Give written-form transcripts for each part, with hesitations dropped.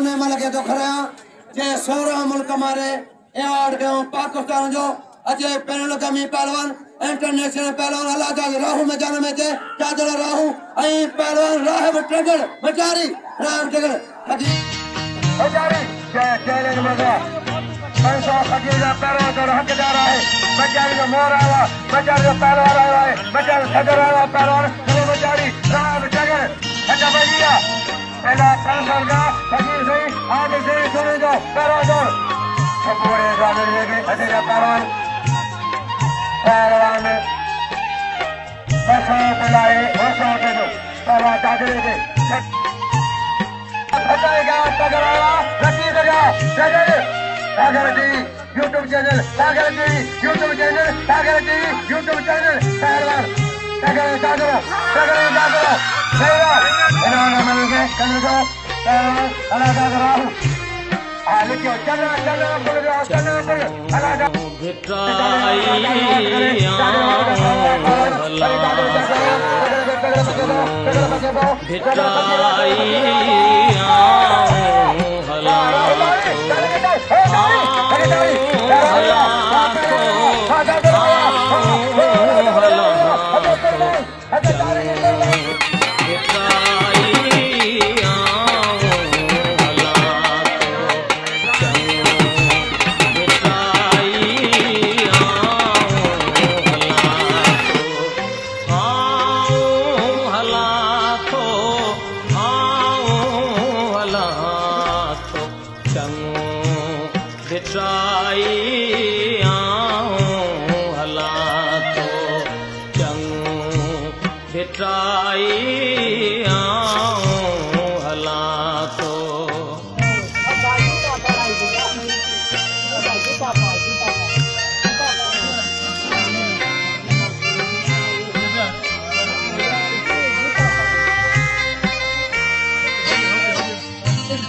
लगे तो खरा जे 16 मुल्क मारे एवार्ड कयो पाकिस्तान जो अजे पैनल कमी पहलवान इंटरनेशनल पहलवान अल्लाह राहू मैदान में थे चादर राहू ऐं पहलवान राहब टगड़ मचारी राहब टगड़ मचारी चैलेंज मजा पैसा खजीला पहलवान का हकदार है मचारी जो मोर आया मचारी जो पहलवान आया है मचारी सदर आया पहलवान चलो मचारी राहब टगड़ अच्छा भैया पहला सांसद का खजील से आगे से सुने दो पहलवान दौड़ पूरे गाने लेके अजय पहलवान पहलवान बसों पिलाए बसों के दो पहलवान चादरे के हटाएगा टगराया रखी जगह टगर टगर जी यूट्यूब चैनल टगर जी यूट्यूब चैनल टगर जी यूट्यूब चैनल पहलवान टगर टगर टगर टगर मेरा इन्होंने मिलके कर दो पहलवान अल्लाह टगरा लिखो चलो चलो बोल जाओ चलो बोल अल्लाह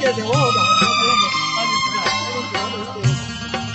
Quer dizer,